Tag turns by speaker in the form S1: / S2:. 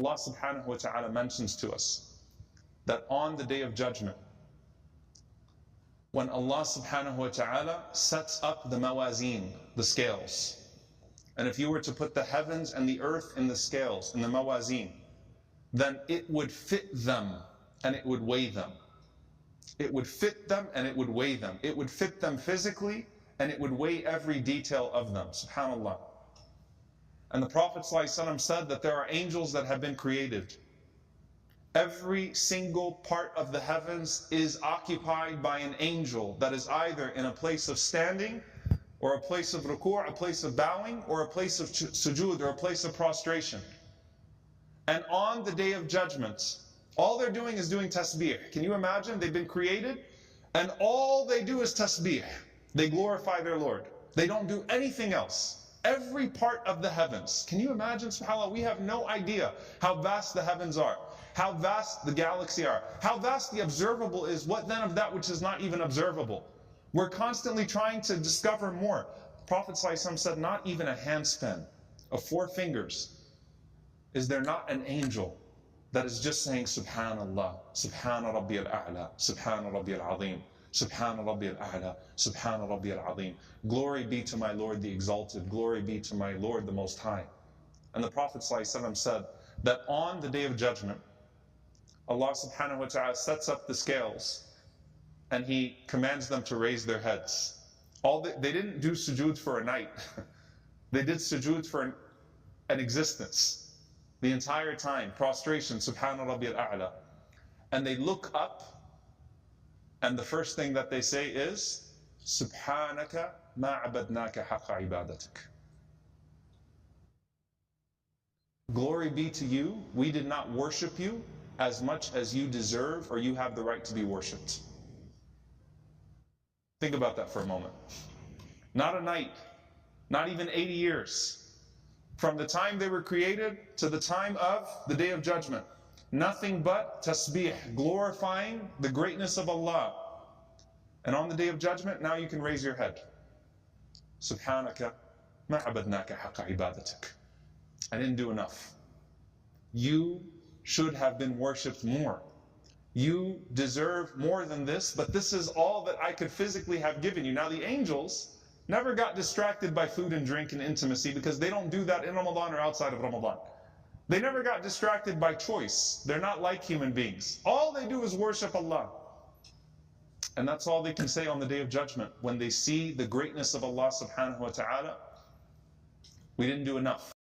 S1: Allah subhanahu wa ta'ala mentions to us that on the Day of Judgment, when Allah subhanahu wa ta'ala sets up the mawazeen, the scales, and if you were to put the heavens and the earth in the scales, in the mawazeen, then it would fit them and it would weigh them. It would fit them and it would weigh them. It would fit them physically and it would weigh every detail of them. SubhanAllah. And the Prophet ﷺ said that there are angels that have been created. Every single part of the heavens is occupied by an angel that is either in a place of standing, or a place of ruku', a place of bowing, or a place of sujood, or a place of prostration. And on the Day of Judgment, all they're doing is doing tasbih. Can you imagine? They've been created, and all they do is tasbih. They glorify their Lord. They don't do anything else. Every part of the heavens. Can you imagine, subhanAllah? We have no idea how vast the heavens are, how vast the galaxy are, how vast the observable is. What then of that which is not even observable? We're constantly trying to discover more. Prophet ﷺ said, not even a handspan of 4 fingers. Is there not an angel that is just saying, Subhanallah, Subhana Rabbi al-A'la, Subhana Rabbi al-Azim, Subhana Rabbi al-A'la, Subhana Rabbi al-Azim. Glory be to my Lord the Exalted, glory be to my Lord the Most High. And the Prophet ﷺ said that on the Day of Judgment, Allah subhanahu wa ta'ala sets up the scales and He commands them to raise their heads. They didn't do sujood for a night. They did sujood for an existence. The entire time, prostration, Subhana Rabbi al-A'la. And they look up, and the first thing that they say is, Subhanaka ma abadnaka haqqa ibadatik. Glory be to you, we did not worship you as much as you deserve or you have the right to be worshipped. Think about that for a moment. Not a night, not even 80 years. From the time they were created to the time of the Day of Judgment. Nothing but tasbih, glorifying the greatness of Allah. And on the Day of Judgment, now you can raise your head. Subhanaka ma abadnaka haqqa ibadatik. I didn't do enough. You should have been worshipped more. You deserve more than this, but this is all that I could physically have given you. Now the angels never got distracted by food and drink and intimacy, because they don't do that in Ramadan or outside of Ramadan. They never got distracted by choice. They're not like human beings. All they do is worship Allah. And that's all they can say on the Day of Judgment when they see the greatness of Allah subhanahu wa ta'ala. We didn't do enough.